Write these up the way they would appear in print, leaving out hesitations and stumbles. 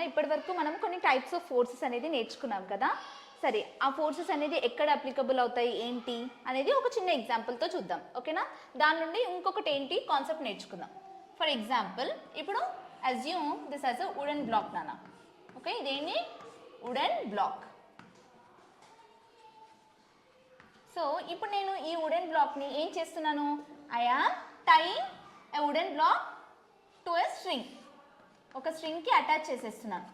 ఇప్పటి వరకు మనం కొన్ని టైప్స్ ఆఫ్ ఫోర్సెస్ అనేది నేర్చుకున్నాం కదా. సరే, ఆ ఫోర్సెస్ అనేది ఎక్కడ అప్లికబుల్ అవుతాయి ఏంటి అనేది ఒక చిన్న ఎగ్జాంపుల్తో చూద్దాం. ఓకేనా? దాని నుండి ఇంకొకటి ఏంటి కాన్సెప్ట్ నేర్చుకుందాం. ఫర్ ఎగ్జాంపుల్, ఇప్పుడు assume this as a wooden block నానా. ఓకే, ఇదేంటి వుడెన్ బ్లాక్. సో ఇప్పుడు నేను ఈ వుడెన్ బ్లాక్ని ఏం చేస్తున్నాను? I am tying a wooden block to a string. ఒక స్ట్రింగ్కి అటాచ్ చేసేస్తున్నాను.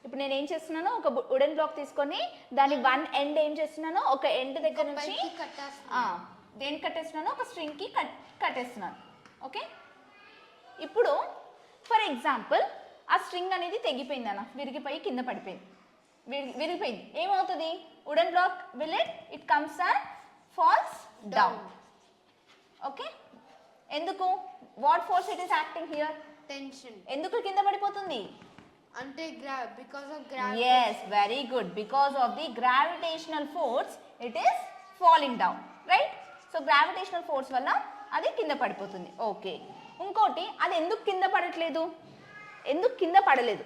ఇప్పుడు నేను ఏం చేస్తున్నాను? ఒక వుడెన్ బ్లాక్ తీసుకొని దాని వన్ ఎండ్ ఏం చేస్తున్నాను? ఒక ఎండ్ దగ్గర నుంచి దేనికి కట్టేస్తున్నాను? ఒక స్ట్రింగ్కి కట్టేస్తున్నాను. ఓకే, ఇప్పుడు ఫర్ ఎగ్జాంపుల్ ఆ స్ట్రింగ్ అనేది తెగిపోయింది అన్న, విరిగిపోయి కింద పడిపోయింది, విరిగిపోయింది. ఏమవుతుంది? Wooden block will it comes and falls down. Okay, ఎందుకు? What force it is acting here? Tension. ఎందుకు కింద పడిపోతుంది? అంటే because of gravity. yes, very good, because of the gravitational force it is falling down, right? so gravitational force వల్ల అది కింద పడిపోతుంది. Okay, ఇంకోటి, అది ఎందుకు కింద పడట్లేదు? ఎందుకు కింద పడలేదు?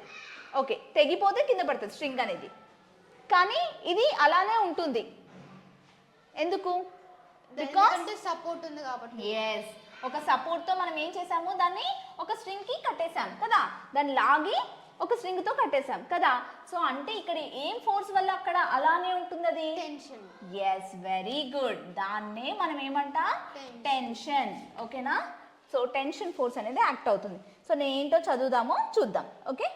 ఓకే, తెగిపోతే కింద పడుతుంది స్ట్రింగ్ అనేది, కానీ ఇది అలానే ఉంటుంది. ఎందుకు? బికాజ్ సపోర్ట్ ఉంది కాబట్టి. yes, ఒక సపోర్ట్తో మనం ఏం చేసాము? దాన్ని ఒక స్ట్రింగ్కి కట్టేసాం కదా, దాన్ని లాగి ఒక స్ట్రింగ్తో కట్టేసాం కదా. సో అంటే ఇక్కడ ఏం ఫోర్స్ వల్ల అక్కడ అలానే ఉంటుంది? అది టెన్షన్. ఎస్, వెరీ గుడ్, దాన్నే మనం ఏమంటా? టెన్షన్. ఓకేనా? సో టెన్షన్ ఫోర్స్ అనేది యాక్ట్ అవుతుంది. సో నేను ఏంటో చదువుదామో చూద్దాం. Okay,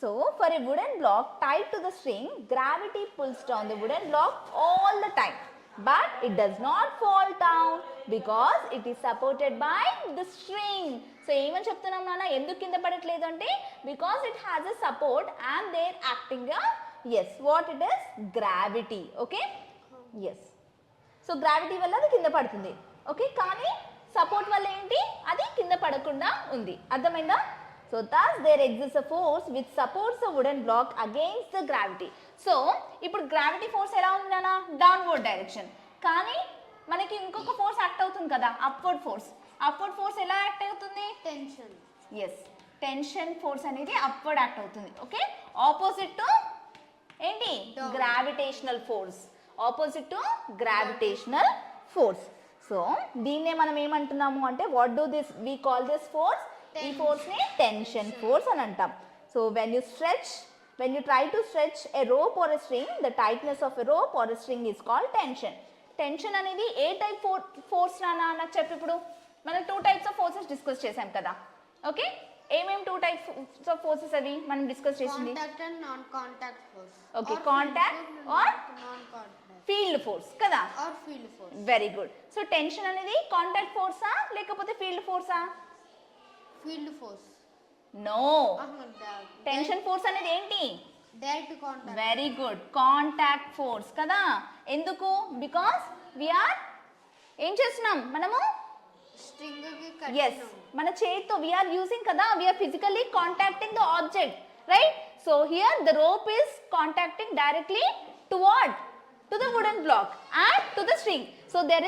so for a wooden block tied to the string, gravity pulls down the wooden block all the time, but it does not fall down because it is supported by the string. so ఏమని చెప్తున్నాం నాన్న? ఎందుకు కింద పడట్లేదు అంటే because it has a support and they're acting a yes, what it is? gravity. okay, yes, so gravity వల్ల అది కింద పడుతుంది. ఓకే, కానీ సపోర్ట్ వల్ల ఏంటి? అది కింద పడకుండా ఉంది. అర్థమైందా? so thus there exists a force which supports a wooden block against the gravity. so ఇప్పుడు గ్రావిటీ ఫోర్స్ ఎలా ఉంది నాన్న? Downward direction. కానీ మనకి ఇంకొక ఫోర్స్ యాక్ట్ అవుతుంది కదా, అప్వర్డ్ ఫోర్స్. అప్వర్డ్ ఫోర్స్ ఎలా యాక్ట్ అవుతుంది? టెన్షన్. ఎస్, టెన్షన్ ఫోర్స్ అనేది అప్వర్డ్ యాక్ట్ అవుతుంది. ఓకే, ఆపోజిట్ టు ఏంటి? Gravitational force. Opposite to gravitational force. So దీన్నే మనం ఏమంటున్నాము అంటే what do this we call this force? ఈ ఫోర్స్ ని టెన్షన్ ఫోర్స్ అని అంటాం. So when you try to stretch a rope or a string, the tightness of a rope or a string is called tension. Tension అనేది ఏ type force నాన్న? నాకు చెప్పు. ఇప్పుడు మనం 2 types ఆఫ్ ఫోర్సెస్ డిస్కస్ చేసాం కదా. ఓకే, ఏమేం 2 types ఆఫ్ ఫోర్సెస్ అవి మనం డిస్కస్ చేసింది? Contact and non contact force. Okay, contact or non contact field force కదా. Or field force. Very good. So tension అనేది కాంటాక్ట్ ఫోర్సా లేకపోతే ఫీల్డ్ ఫోర్సా? Field force. No, tension force అనేది ఏంటి? Direct contact. Very good, contact force కదా. ఎందుకు? Because we are ఏం చేస్తున్నాం మనము? స్ట్రింగ్ కి yes, మన చేతితో వీఆర్ యూజింగ్ కదా, we're physically contacting the object, right? So here the rope is contacting directly toward to the wooden block and to the string. so there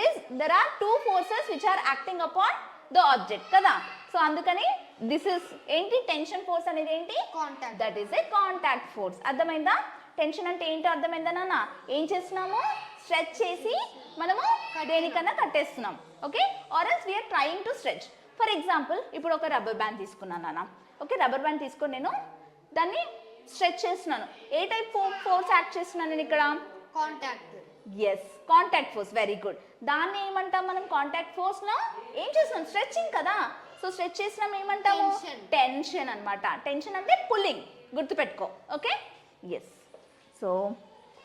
are 2 forces which are acting upon the object kada. so andukani this is enti tension force anedi enti? Contact. that is a contact force. అర్థమైందా? Tension అంటే ఏంటో అర్థమైందా నాన్న? ఏం చేస్తున్నాము? Stretch చేసి మనము దేనికన్నా కట్టేస్తున్నాం. Okay, or else we're trying to stretch. For example, ఇప్పుడు ఒక రబ్బర్ బ్యాండ్ తీసుకున్నాను నాన్న. ఓకే, రబ్బర్ బ్యాండ్ తీసుకొని నేను దాన్ని స్ట్రెచ్ చేస్తున్నాను. ఏ టైప్ ఫోర్స్ యాక్ట్ చేస్తున్నాను నేను ఇక్కడ? Contact. Yes, contact force. Very good. దాన్ని ఏమంటాం మనం? కాంటాక్ట్ ఫోర్స్ లో ఏం చేస్తున్నాం? స్ట్రెచింగ్ కదా. సో స్ట్రెచ్ చేసినాం ఏమంటాము? టెన్షన్ అన్నమాట. టెన్షన్ అంటే పుల్లింగ్, గుర్తుపెట్టుకో. Okay, yes. సో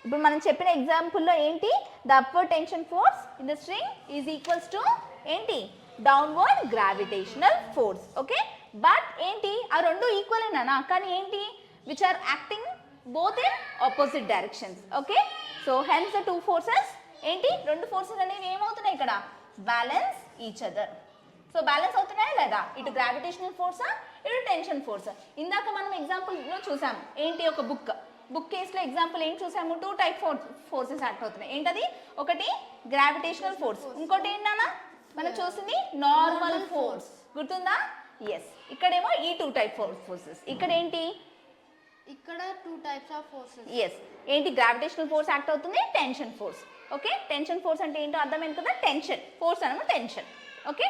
ఇప్పుడు మనం చెప్పిన ఎగ్జాంపుల్లో ఏంటి? The upward tension force in the string is equals to ఏంటి? Downward gravitational force. Okay, but ఏంటి? ఆ రెండు ఈక్వలేనా? కానీ ఏంటి? Which are acting both in opposite directions. okay, so hence the 2 forces ఏంటి? 2 forces అనేవి ఏమవుతున్నాయి ఇక్కడ? Balance each other. So balance అవుతున్నాయా లేదా? ఇటు గ్రావిటేషనల్ ఫోర్సా, ఇటు టెన్షన్ ఫోర్స్. ఇందాక మనం ఎగ్జాంపుల్లో చూసాము ఏంటి? ఒక బుక్ కేసులో ఎగ్జాంపుల్ ఏం చూసాము? 2 type ఫోర్సెస్ యాక్ట్ అవుతున్నాయి. ఏంటది? ఒకటి గ్రావిటేషనల్ ఫోర్స్, ఇంకోటి ఏంటన్నా మనం చూసింది నార్మల్ ఫోర్స్. గుర్తుందా? ఎస్, ఇక్కడేమో ఈ 2 టైప్ ఫోర్సెస్. ఇక్కడ ఏంటి? ఇక్కడ 2 types of forces. ఎస్, ఏంటి? గ్రావిటేషనల్ ఫోర్స్ యాక్ట్ అవుతుంది, tension force. Okay, tension force అంటే ఏంటో అర్థమైంది కదా, టెన్షన్ ఫోర్స్ అనమో టెన్షన్. Okay,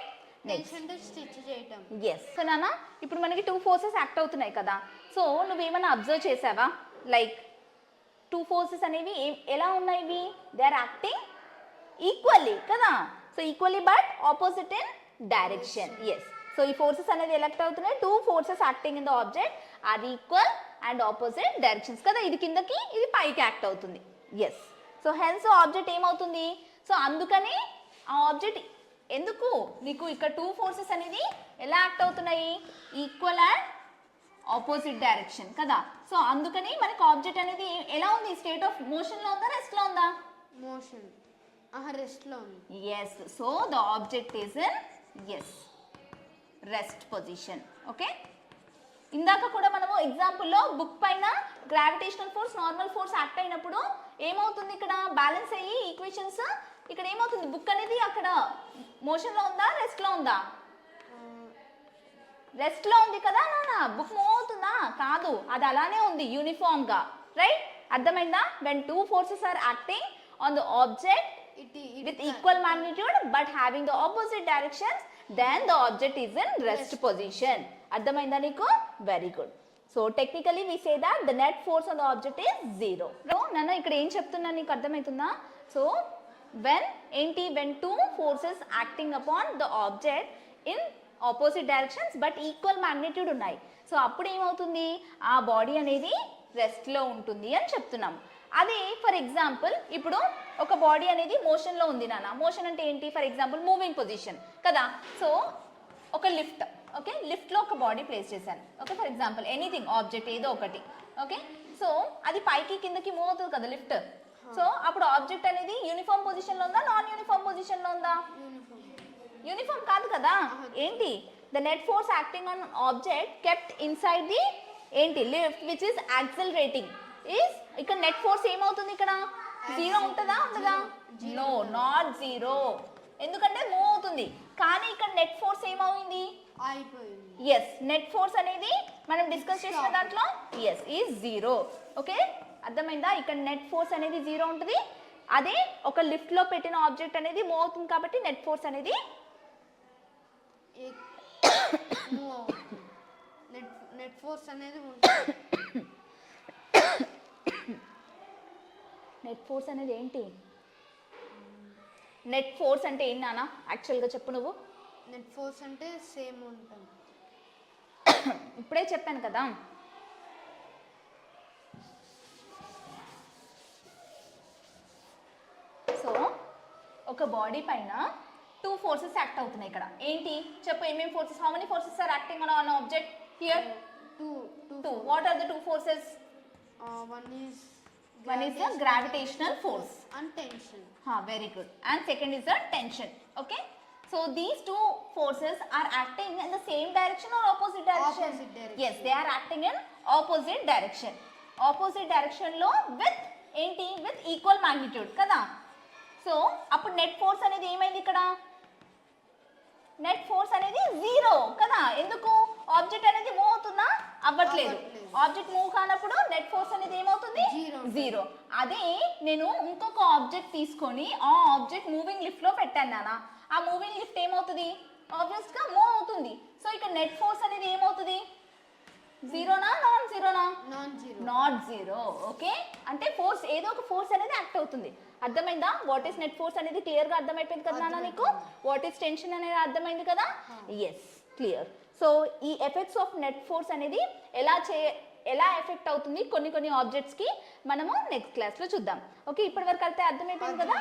next. టెన్షన్ అంటే స్టిచ్ చేయటం. ఎస్. సో నాన్న, ఇప్పుడు మనకి 2 ఫోర్సెస్ యాక్ట్ అవుతున్నాయి కదా, సో నువ్వేమైనా అబ్జర్వ్ చేసావా? లైక్ 2 ఫోర్సెస్ అనేవి ఎలా ఉన్నాయి? దే ఆర్ యాక్టింగ్ ఈక్వల్లీ కదా, so equally but opposite in direction. Yes, so ఈ ఫోర్సెస్ అనేది ఎలక్ట్ అవుతున్నాయి. 2 forces acting in the object are equal and opposite directions కదా, ఇది కిందకి ఇది పైకి యాక్ట్ అవుతుంది. ఎస్, సో హెన్స్ ఆబ్జెక్ట్ ఏమవుతుంది? సో అందుకని ఆ ఆబ్జెక్ట్ ఎందుకు నీకు ఇక్కడ 2 ఫోర్సెస్ అనేది ఎలా యాక్ట్ అవుతున్నాయి? ఈక్వల్ అండ్ ఆపోజిట్ డైరెక్షన్ కదా, సో అందుకని మనకి ఆబ్జెక్ట్ అనేది ఎలా ఉంది? స్టేట్ ఆఫ్ మోషన్లో ఉందా, రెస్ట్లో ఉందా? మోషన్ రెస్ట్లో ఉంది. Yes, so the object is in rest position. Okay, ఇందాక కూడా మనము ఎగ్జాంపుల్లో బుక్ పైన gravitational force, normal force act అయినప్పుడు ఏమవుతుంది? ఇక్కడ బ్యాలెన్స్ అయ్యి ఈక్వేషన్స్ ఇక్కడ ఏమవుతుంది? బుక్ అనేది అక్కడ మోషన్లో ఉందా, రెస్ట్లో ఉందా? రెస్ట్లో ఉంది కదా నాన్న, బుక్ మూవ్ అవుతుందా? కాదు, అది అలానే ఉంది యూనిఫామ్గా. రైట్, అర్థమైందా? When 2 forces are acting on the object with equal magnitude but having the opposite directions, then the object is in rest position. అర్థమైందా నీకు? Very good. So technically we say that the net force on the object is 0. నాన్న ఇక్కడ ఏం చెప్తున్నా నీకు అర్థమవుతుందా? So when 2 forces acting upon the object in opposite directions but equal magnitude ఉన్నాయి, so అప్పుడు ఏమవుతుంది? ఆ బాడీ అనేది రెస్ట్లో ఉంటుంది అని చెప్తున్నాము. అదే ఫర్ ఎగ్జాంపుల్ ఇప్పుడు ఒక బాడీ అనేది మోషన్లో ఉంది నాన్న. మోషన్ అంటే ఏంటి? ఫర్ ఎగ్జాంపుల్ మూవింగ్ పొజిషన్ కదా, సో ఒక లిఫ్ట్. ఓకే, లిఫ్ట్లో ఒక బాడీ ప్లేస్ చేశాను. Okay, for example anything object ఏదో ఒకటి. ఓకే, సో అది పైకి కిందకి మూవ్ అవుతుంది కదా లిఫ్ట్, సో అప్పుడు ఆబ్జెక్ట్ అనేది యూనిఫామ్ పొజిషన్లో ఉందా, నాన్ యూనిఫామ్ పొజిషన్లో ఉందా? యూనిఫామ్ కాదు కదా, ఏంటి? The net force acting on object kept inside the ఏంటి lift which is accelerating is. ఇక్కడ నెట్ ఫోర్స్ ఏమవుతుంది? ఇక్కడ 0 ఉంటుందా, ఉండదా? నో, నాట్ 0, ఎందుకంటే మూవ్ అవుతుంది. కానీ ఇక్కడ నెట్ ఫోర్స్ ఏమైంది? అయిపోయింది. ఎస్, నెట్ ఫోర్స్ అనేది మనం డిస్కస్ చేసిన దాంట్లో ఎస్ ఈజ్ 0. ఓకే, అర్థమైందా? ఇక్కడ నెట్ ఫోర్స్ అనేది 0 ఉంటుంది. అదే ఒక లిఫ్ట్లో పెట్టిన ఆబ్జెక్ట్ అనేది మూవ్ అవుతుంది కాబట్టి నెట్ ఫోర్స్ అనేది నెట్ ఫోర్స్ అనేది ఉంటుంది. నెట్ ఫోర్స్ అనేది ఏంటి? నెట్ ఫోర్స్ అంటే ఏంటి నాన్న యాక్చువల్గా చెప్పు నువ్వు? నెట్ ఫోర్స్ అంటే సేమ్ ఉంటుంది. ఇప్పుడే చెప్పాను కదా. సో ఒక బాడీ పైన 2 forces యాక్ట్ అవుతున్నాయి. ఇక్కడ ఏంటి చెప్పు? ఏమేం forces? How many forces are acting on an object here? 2. What are the 2 forces? One is the gravitational force and tension. Very good. And second is the tension. Okay, so these 2 forces are acting in the same direction or opposite direction? Opposite direction. Yes, they are acting in opposite direction. Opposite direction లో with ఏంటి? with equal magnitude కదా. So అప్పుడు net force అనేది ఏమైంది? ఇక్కడ net force అనేది 0 కదా, ఎందుకు? ఆబ్జెక్ట్ అనేది మూవ్ అవుతుందా? అవ్వట్లేదు. ఆబ్జెక్ట్ మూవ్ కానప్పుడు నెట్ ఫోర్స్ అనేది ఏమవుతుంది? 0. అదే నేను ఇంకొక ఆబ్జెక్ట్ తీసుకొని ఆ ఆబ్జెక్ట్ మూవింగ్ లిఫ్ట్ లో పెట్టాను నాన్న, ఆ మూవింగ్ లిఫ్ట్ ఏమవుతుంది? ఆబ్వియస్ గా మూవ్ అవుతుంది. సో ఇక్కడ నెట్ ఫోర్స్ అనేది ఏమవుతుంది? 0నా నాన్ 0నా? నాట్ 0. ఓకే, అంటే ఫోర్స్ ఏదో ఒక ఫోర్స్ అనేది యాక్ట్ అవుతుంది. అర్థమైందా? వాట్ ఈస్ నెట్ ఫోర్స్ అనేది క్లియర్ గా అర్థమైపోయింది కదా నాన్న నీకు? వాట్ ఈస్ టెన్షన్ అనేది అర్థమైంది కదా? Yes, clear. సో ఈ ఎఫెక్ట్స్ ఆఫ్ నెట్ ఫోర్స్ అనేది ఎలా ఎఫెక్ట్ అవుతుంది కొన్ని ఆబ్జెక్ట్స్ కి మనము నెక్స్ట్ క్లాస్ లో చూద్దాం. ఓకే, ఇప్పటి వరకు అయితే అర్థమైపోయింది కదా?